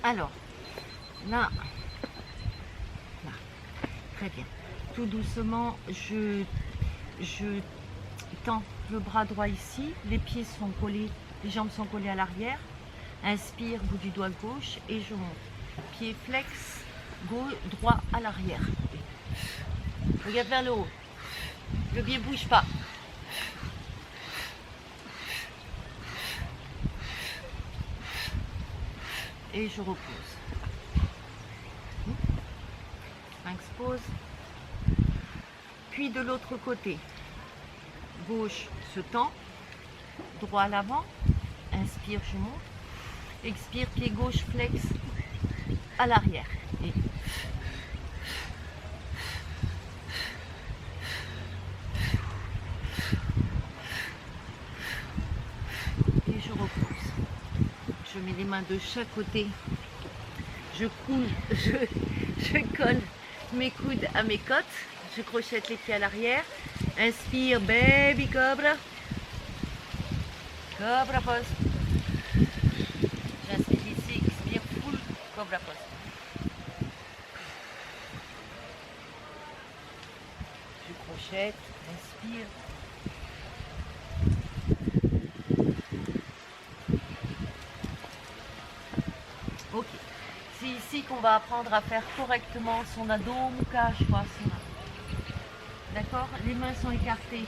Alors, là, très bien. Tout doucement, je tends le bras droit ici, les pieds sont collés, les jambes sont collées à l'arrière. Inspire, bout du doigt gauche et je monte. Pied flex, gauche, droit à l'arrière. Regarde vers le haut. Le pied ne bouge pas. Et je repose. Sphinx pose. Puis de l'autre côté, gauche se tend, droit à l'avant. Inspire, je monte. Expire, pied gauche flex à l'arrière. Et je repose. Je mets les mains de chaque côté. Je coule, je colle mes coudes à mes côtes. Je crochette les pieds à l'arrière. Inspire, baby cobra. Cobra pose. J'inspire ici, expire, full cobra pose. Je crochette, inspire. Ok. C'est ici qu'on va apprendre à faire correctement son Adho Mukha Svanasana. D'accord? Les mains sont écartées,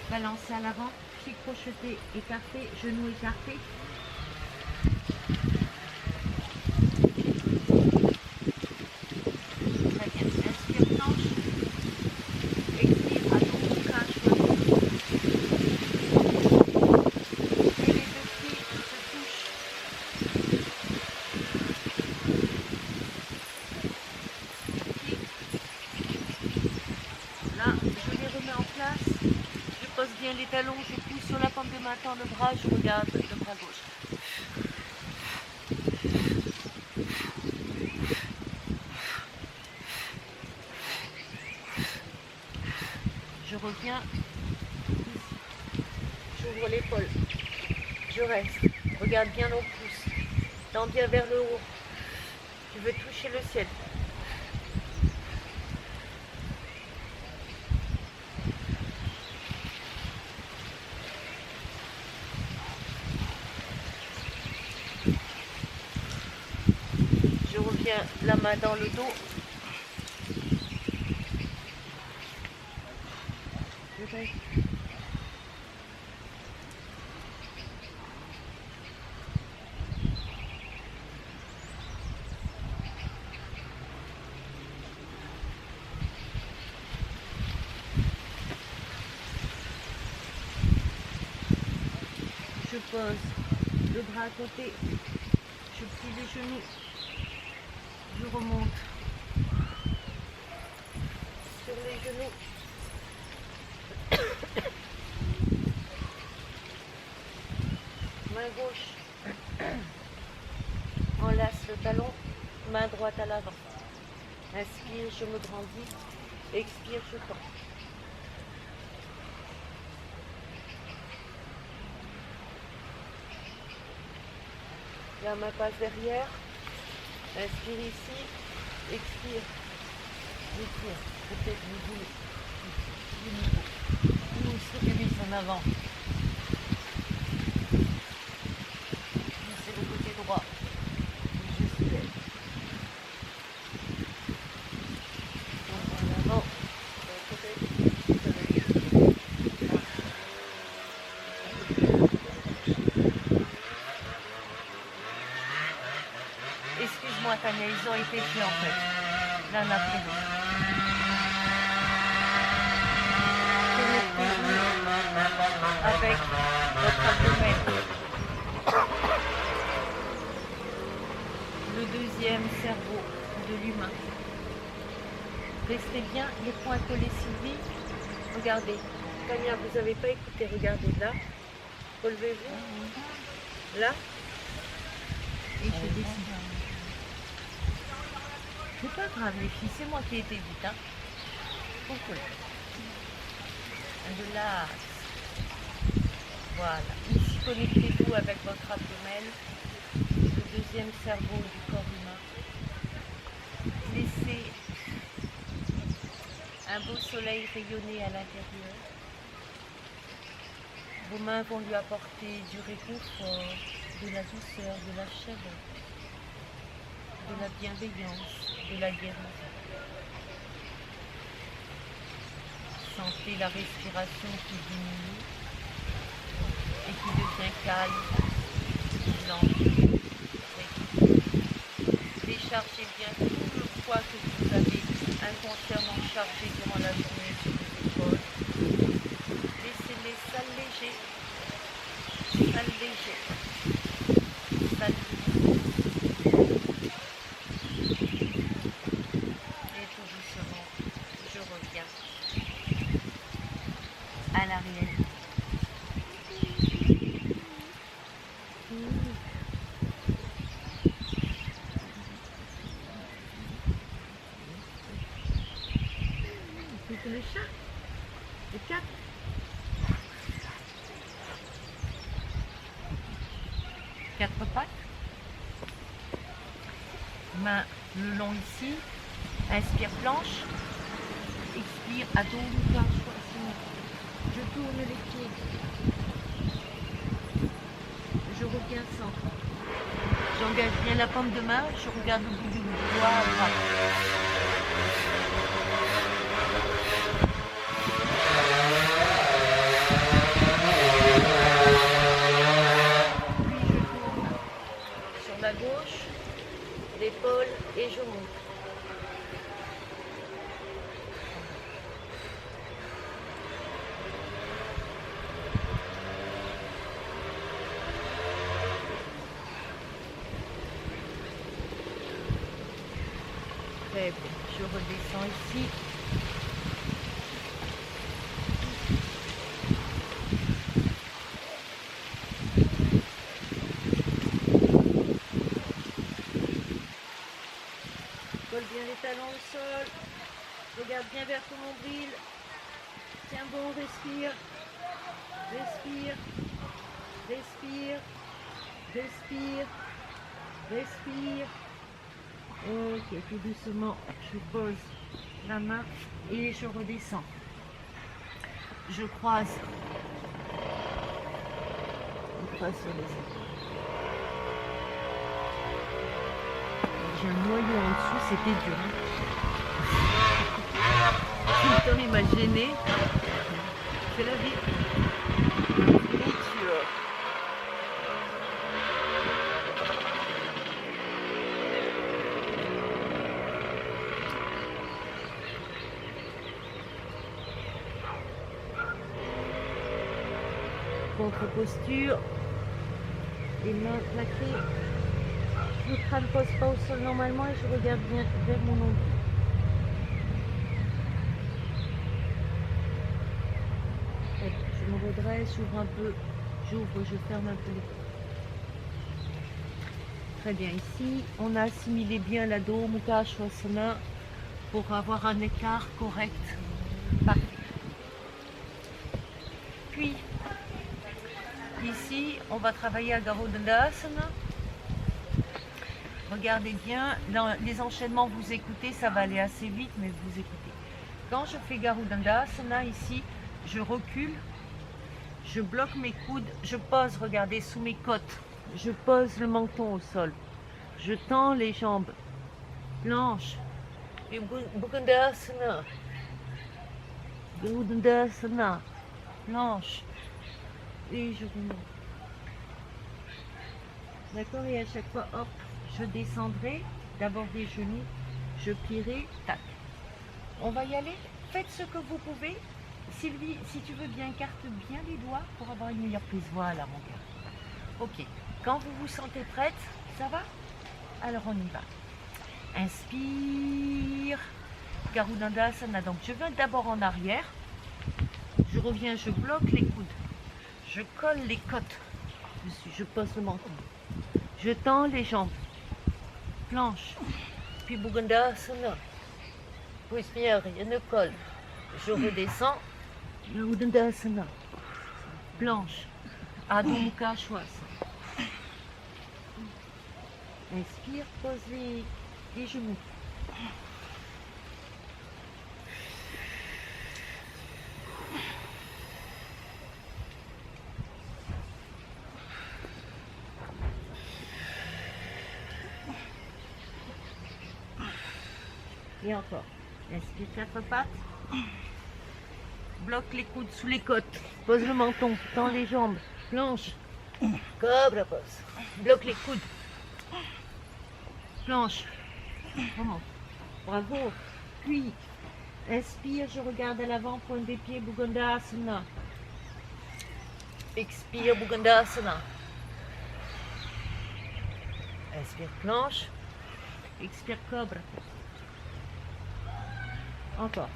balancées à l'avant, pieds crochetés, écartés, genoux écartés. Très bien. Inspire, planche. Expire, Adho Mukha Svanasana. Et les deux pieds se touchent. Là, je les remets en place. Je pose bien les talons, je pousse sur la paume de ma main, le bras, je regarde le bras gauche. Je reviens ici. J'ouvre l'épaule. Je reste. Regarde bien mon pouce. Tends bien vers le haut. Tu veux toucher le ciel. Je reviens la main dans le dos. Je reste. Je pose le bras à côté, je plie les genoux, je remonte sur les genoux. Main gauche, enlace le talon, main droite à l'avant. Inspire, je me grandis, expire, je tends. La main passe derrière, inspire ici, expire, étire, peut-être le niveau, pousse le pénis en avant. C'est le côté droit, je soulève. Donc en avant, excuse-moi Tania, ils ont été faits en fait, l'un après l'autre. Connectez-vous avec votre abdomen. Le deuxième cerveau de l'humain. Restez bien, les poings collés Sylvie. Regardez. Tania, vous n'avez pas écouté, regardez là. Relevez-vous. Là. Et je descends. C'est pas grave les filles, c'est moi qui ai été vite. Hein. Relax. Voilà. Ici, connectez-vous avec votre abdomen. deuxième cerveau du corps humain. Laissez un beau soleil rayonner à l'intérieur. Vos mains vont lui apporter du réconfort, de la douceur, de la chaleur, de la bienveillance, de la guérison. Sentez la respiration qui diminue et qui devient calme, lente. Déchargez bien tout le poids que vous avez inconsciemment chargé durant la journée sur vos épaules. Laissez-les s'alléger, s'alléger, s'alléger. Et tout doucement, je reviens à la réalité. Le chat, le 4. Quatre pattes. Main le long ici. Inspire planche. Expire à dos. Je tourne les pieds. Je reviens centre. J'engage bien la paume de main. Je regarde le bout du doigt à droite. Gauche, l'épaule et je monte. Très bien, je redescends ici. Colle bien les talons au sol. Regarde bien vers ton nombril. Tiens bon, respire. Respire. Respire. Respire. Respire. Ok, tout doucement, je pose la main et je redescends. Je croise. Je croise sur les épaules. J'ai un noyau en dessous, c'était dur. Tout le temps il m'a gêné. C'est la vie. Et tu contre-posture, les mains plaquées. Le crâne ne pose pas au sol normalement et je regarde bien vers mon nombril. Je me redresse, j'ouvre un peu, je ferme un peu les yeux. Très bien, ici, on a assimilé bien l'ado, Mukha Svanasana, pour avoir un écart correct. Parfait. Puis, ici, on va travailler à Garudandasana. Regardez bien, dans les enchaînements, vous écoutez, ça va aller assez vite, mais vous écoutez. Quand je fais Garudandasana, ici, je recule, je bloque mes coudes, je pose, regardez, sous mes côtes. Je pose le menton au sol. Je tends les jambes. Planche. Et Garudandasana. Garudandasana. Planche. Et je remonte. D'accord, et à chaque fois, hop, je descendrai, d'abord des genoux, je plierai, tac. On va y aller, faites ce que vous pouvez. Sylvie, si tu veux bien, écarte bien les doigts pour avoir une meilleure prise. Voilà, mon gars. Ok, quand vous vous sentez prête, ça va? Alors on y va. Inspire, Garudandasana. Donc je vais d'abord en arrière, je reviens, je bloque les coudes, je colle les côtes dessus, je pose le menton. Je tends les jambes, planche, puis Garudandasana. Respire, rien ne colle. Je redescends, Garudandasana, planche, Adho Mukha Svanasana. Inspire, pose les genoux. Et encore. Inspire 4 pattes. Bloque les coudes sous les côtes. Pose le menton, tends les jambes. Planche. Cobra pose. Bloque les coudes. Planche. Remonte. Bravo. Puis, inspire, je regarde à l'avant, pointe des pieds, Bhugandhasana. Expire, Bhugandhasana. Inspire, planche. Expire, cobra. Encore.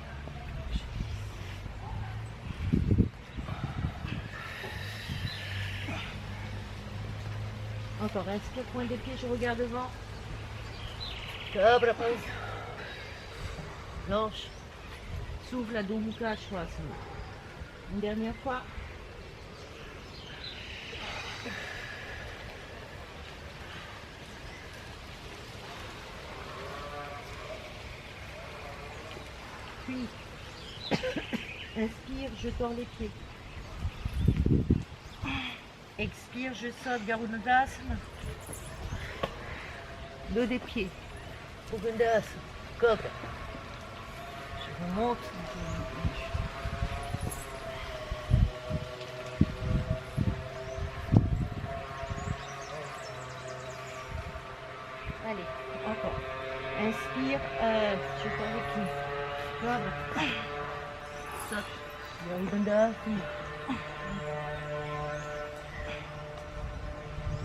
Encore, inspire, pointe des pieds, je regarde devant. Cobra pose. Planche. Souffle, Adho Mukha Svanasana. Une dernière fois. Puis, inspire, je tords les pieds. Expire, je saute, Garudasana. Dos des pieds. Bhugandhasana. Cobra. Je remonte. Allez, encore. Inspire, je tends les pieds. Cobra. Saute. Garudasana.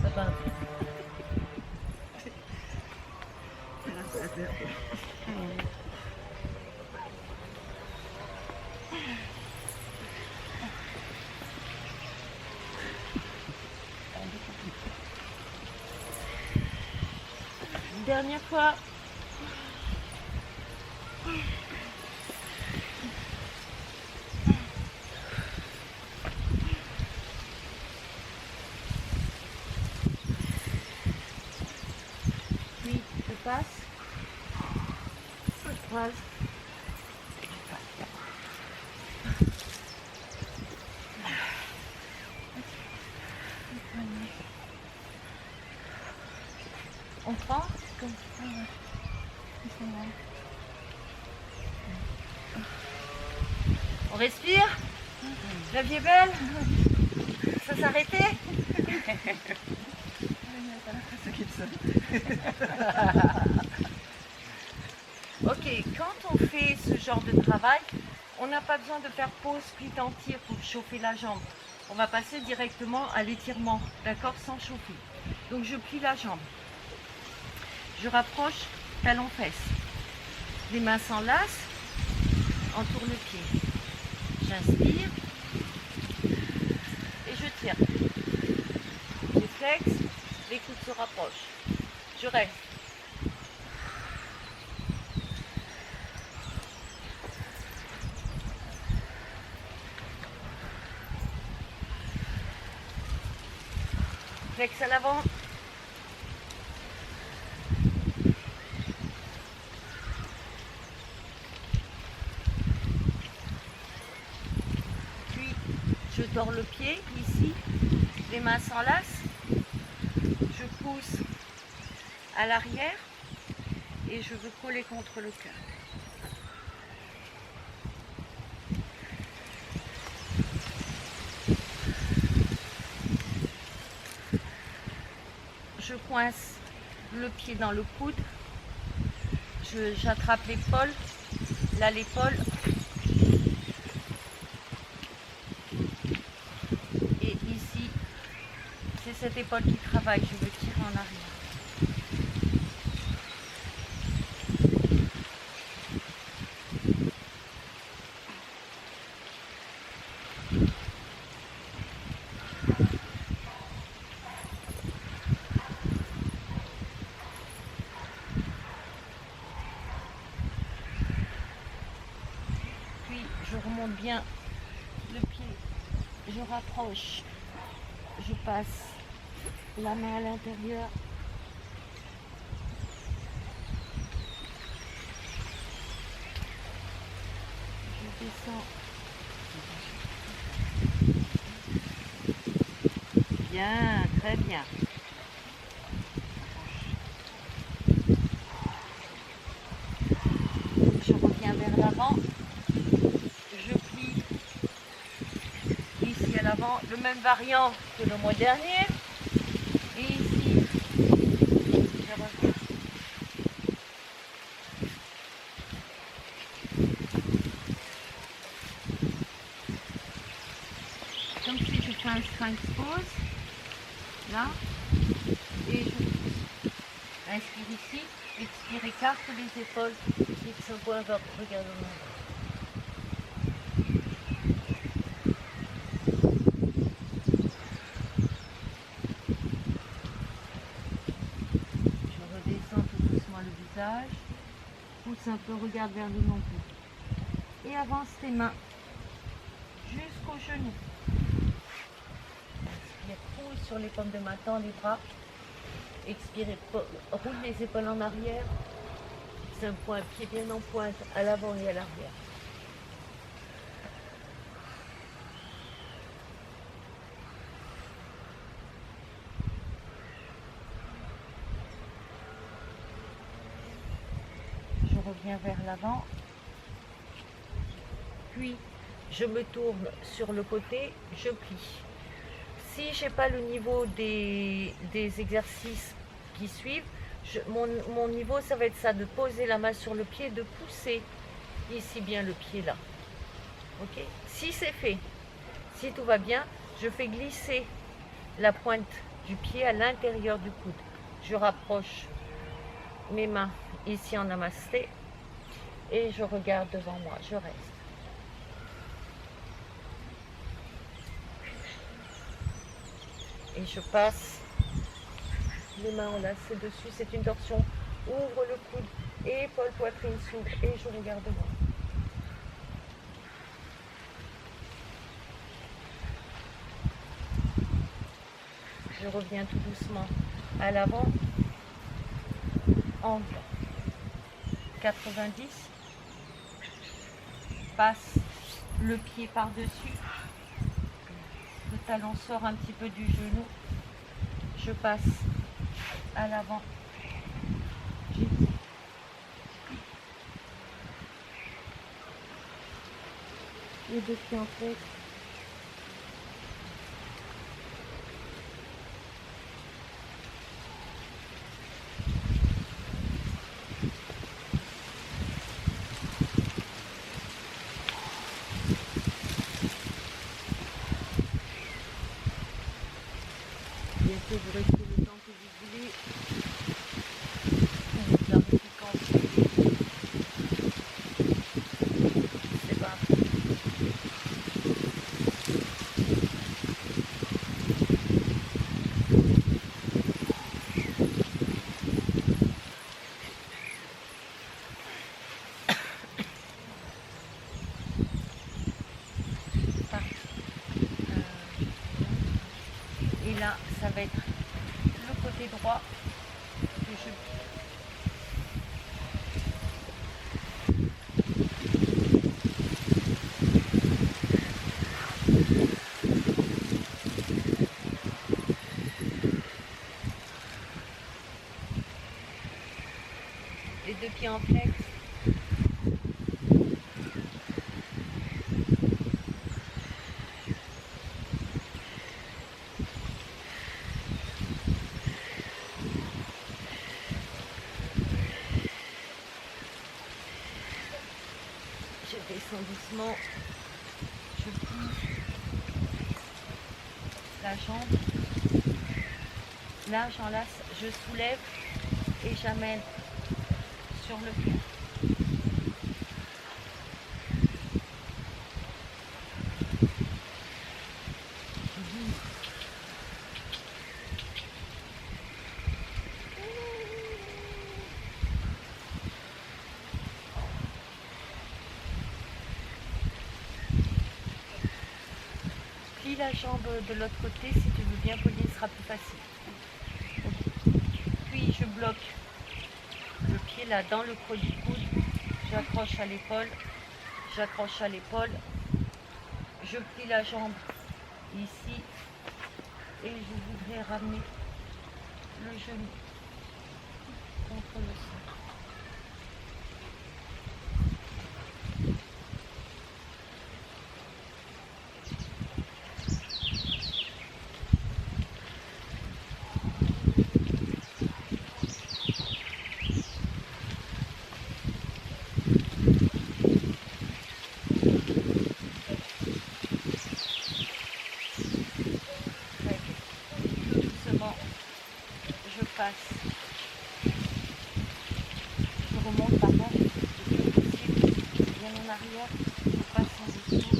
Ça va. Une dernière fois. Puis je passe. Je croise. On prend comme ça. On respire. La vie est belle. Ça s'arrêtait. Ok, quand on fait ce genre de travail, on n'a pas besoin de faire pause puis tir pour chauffer la jambe. On va passer directement à l'étirement, d'accord, sans chauffer. Donc je plie la jambe. Je rapproche talon-fesse. Les mains s'enlacent, entoure le pied. J'inspire et je tire. Je flexe, les coudes se rapprochent. Je reste. Flex à l'avant. Puis je tords le pied ici, les mains s'enlacent, je pousse à l'arrière et je veux coller contre le cœur. Je coince le pied dans le coude, j'attrape l'épaule, là l'épaule, et ici c'est cette épaule qui travaille, je veux tirer en arrière. Je remonte bien le pied, je rapproche, je passe la main à l'intérieur, descends. Bien, très bien. Je reviens vers l'avant. Je plie ici à l'avant, le même variant que le mois dernier. Et ici, je reviens. Comme si je fais un sphinx pose, là, et je pousse. Inspire ici, expire, écarte les épaules, fixe un point vers le regardement. Je redescends tout doucement le visage, pousse un peu, regarde vers le nombril. Et avance tes mains jusqu'au genou. Inspire, pousse sur les paumes de main, tends les bras. Expire, roule les épaules en arrière. C'est un point, pied bien en pointe, à l'avant et à l'arrière. Je reviens vers l'avant. Puis, je me tourne sur le côté, je plie. Si je n'ai pas le niveau des exercices qui suivent, mon niveau, ça va être ça, de poser la main sur le pied, de pousser ici bien le pied là. Ok? Si c'est fait, si tout va bien, je fais glisser la pointe du pied à l'intérieur du coude. Je rapproche mes mains ici en namasté et je regarde devant moi, je reste. Et je passe les mains enlacées dessus, c'est une torsion. Ouvre le coude, épaule, poitrine s'ouvre et je regarde devant. Je reviens tout doucement à l'avant, angle 90, passe le pied par-dessus, le talon sort un petit peu du genou, je passe à l'avant, les deux pieds en flex. Bien sûr, vous restez le temps que vous voulez. Avec la réplique, c'est pas et là, ça va être le côté droit que je les deux pieds en flex. Je descends doucement, je plie la jambe, là j'enlace, je soulève et j'amène sur le pied. Plie la jambe de l'autre côté, si tu veux bien polir, ce sera plus facile. Puis je bloque le pied là dans le creux du coude, j'accroche à l'épaule, j'accroche à l'épaule, je plie la jambe ici et je voudrais ramener le genou contre le sol. Je passe, je remonte par là, le plus possible, bien en arrière, je passe en dessous.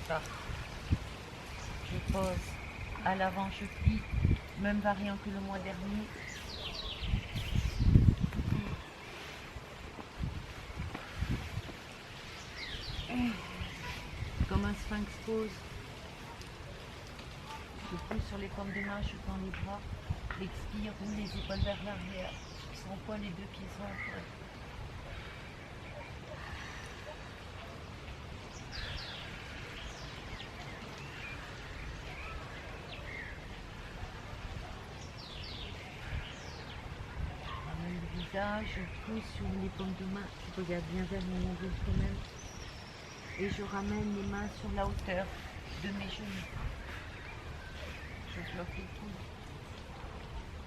Ça. Je pose à l'avant, je plie, même variant que le mois dernier. Comme un sphinx pose. Je pousse sur les paumes des mains, je tends les bras, l'expire, roule les épaules vers l'arrière, sans poids, les deux pieds sans poids. Je pousse sur les paumes de main, je regarde bien vers mon nombril quand même, et je ramène les mains sur la hauteur de mes genoux. Je bloque les coudes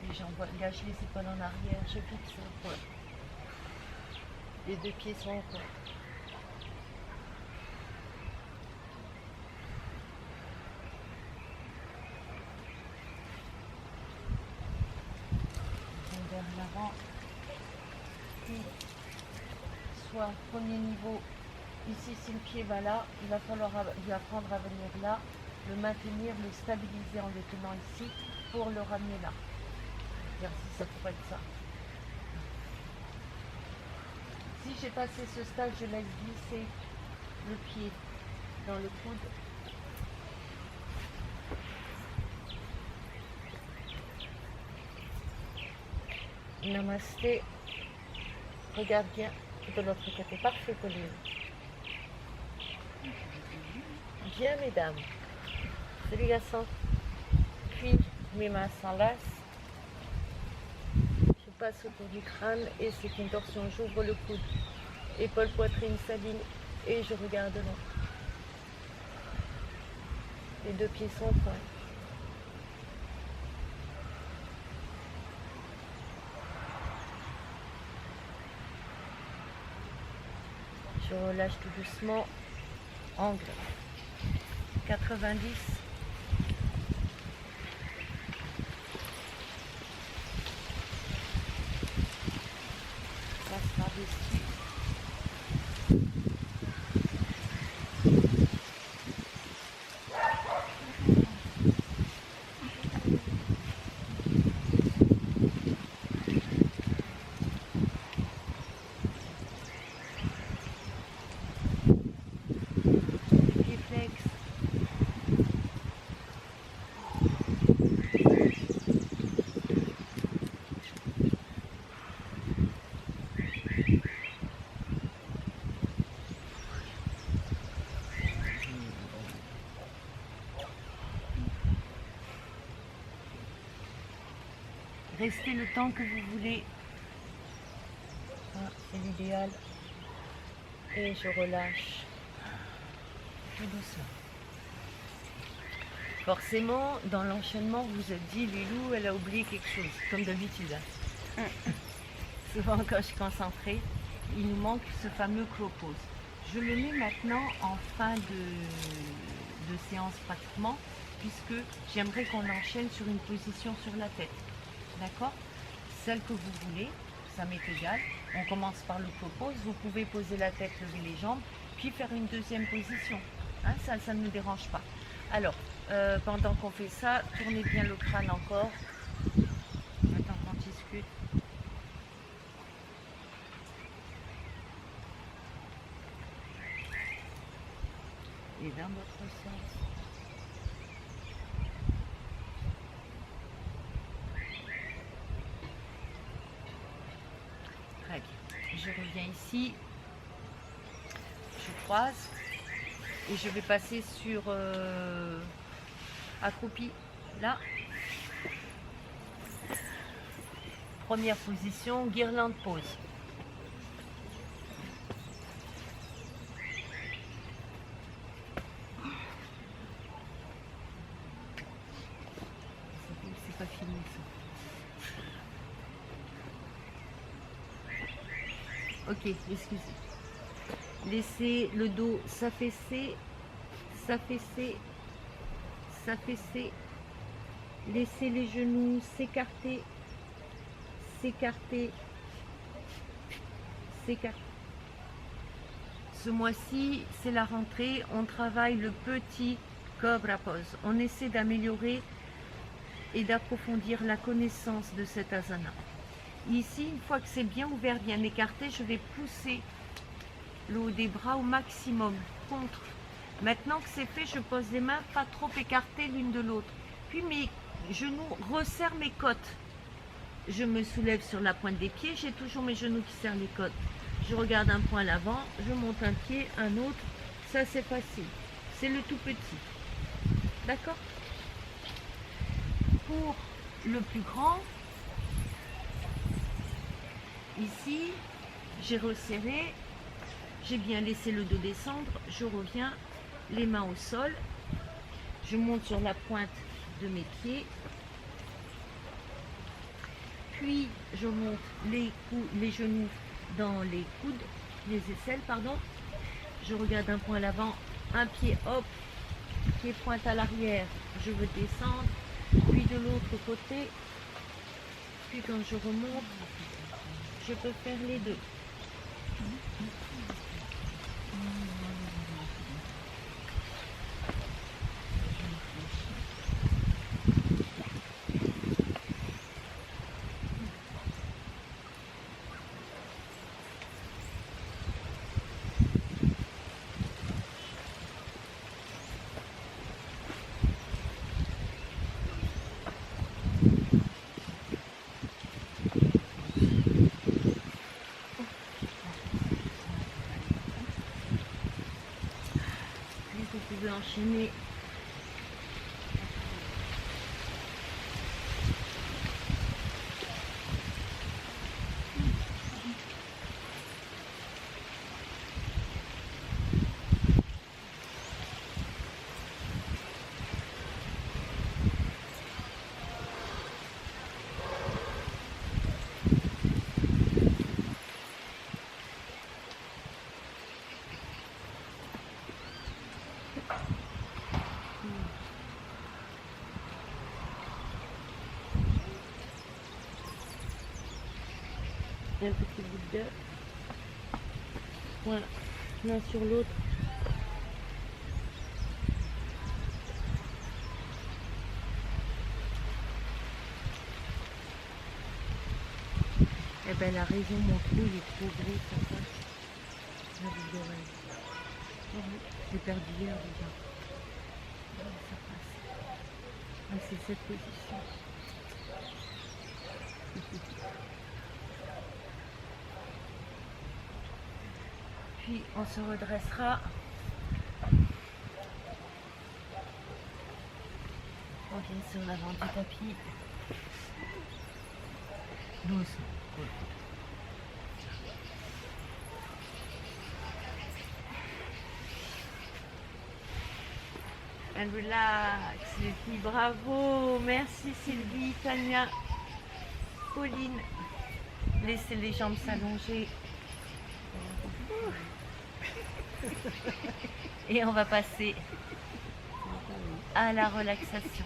et j'engage les épaules en arrière, je fixe le poids. Les deux pieds sont au corps. Vers l'avant. Soit premier niveau, ici si le pied va là, il va falloir lui apprendre à venir là, le maintenir, le stabiliser en le tenant ici pour le ramener là. L'exercice, ça pourrait être ça. Si j'ai passé ce stade, je laisse glisser le pied dans le coude. Namasté. Regarde bien de l'autre côté. Parfait, Pauline. Bien, mesdames. Salut, garçon. Puis, mes mains s'enlacent. Je passe autour du crâne et c'est une torsion. J'ouvre le coude. Épaule, poitrine s'aligne et je regarde loin. Les deux pieds sont points. Je relâche tout doucement. Angle 90. Ça sera dessus. Restez le temps que vous voulez. C'est l'idéal. Et je relâche tout doucement. Forcément, dans l'enchaînement, vous vous êtes dit, Lilou, elle a oublié quelque chose, comme d'habitude. Souvent, quand je suis concentrée, il nous manque ce fameux clopose. Je le mets maintenant en fin de séance pratiquement, puisque j'aimerais qu'on enchaîne sur une position sur la tête. D'accord? Celle que vous voulez, ça m'est égal. On commence par le clopose. Vous pouvez poser la tête, lever les jambes, puis faire une deuxième position. Hein, ça ne nous dérange pas. Alors, pendant qu'on fait ça, tournez bien le crâne encore. Attends qu'on discute. Et dans votre sens. Très bien. Je reviens ici. Je croise. Et je vais passer sur accroupi. Là. Première position, guirlande pose. C'est pas fini ça. Ok, excusez. Laissez le dos s'affaisser, s'affaisser, s'affaisser. Laissez les genoux s'écarter, s'écarter, s'écarter. Ce mois-ci, c'est la rentrée, on travaille le petit cobra pose. On essaie d'améliorer et d'approfondir la connaissance de cet asana. Ici, une fois que c'est bien ouvert, bien écarté, je vais pousser le haut des bras au maximum contre. Maintenant que c'est fait, je pose les mains pas trop écartées l'une de l'autre. Puis mes genoux resserrent mes côtes. Je me soulève sur la pointe des pieds, j'ai toujours mes genoux qui serrent les côtes. Je regarde un point à l'avant, je monte un pied, un autre. Ça, c'est facile. C'est le tout petit. D'accord? Pour le plus grand, ici, j'ai resserré, j'ai bien laissé le dos descendre, je reviens, les mains au sol, je monte sur la pointe de mes pieds, puis je monte les genoux dans les coudes, les aisselles, pardon. Je regarde un point à l'avant, un pied, hop, pied pointe à l'arrière, je veux descendre, puis de l'autre côté, puis quand je remonte, je peux faire les deux. Vous pouvez enchaîner. Un petit bout de voilà, l'un sur l'autre. Eh ben, elle a raison, mon trou il est trop gros, ça passe. La boucle d'oreille. Oh, j'ai perdu hier déjà. Oh, ça passe. Ah, c'est cette position. Puis on se redressera. On vient sur l'avant du tapis. Doucement. Cool. And relax, les filles, bravo. Merci Sylvie, Tania, Pauline. Laissez les jambes s'allonger. Et on va passer à la relaxation.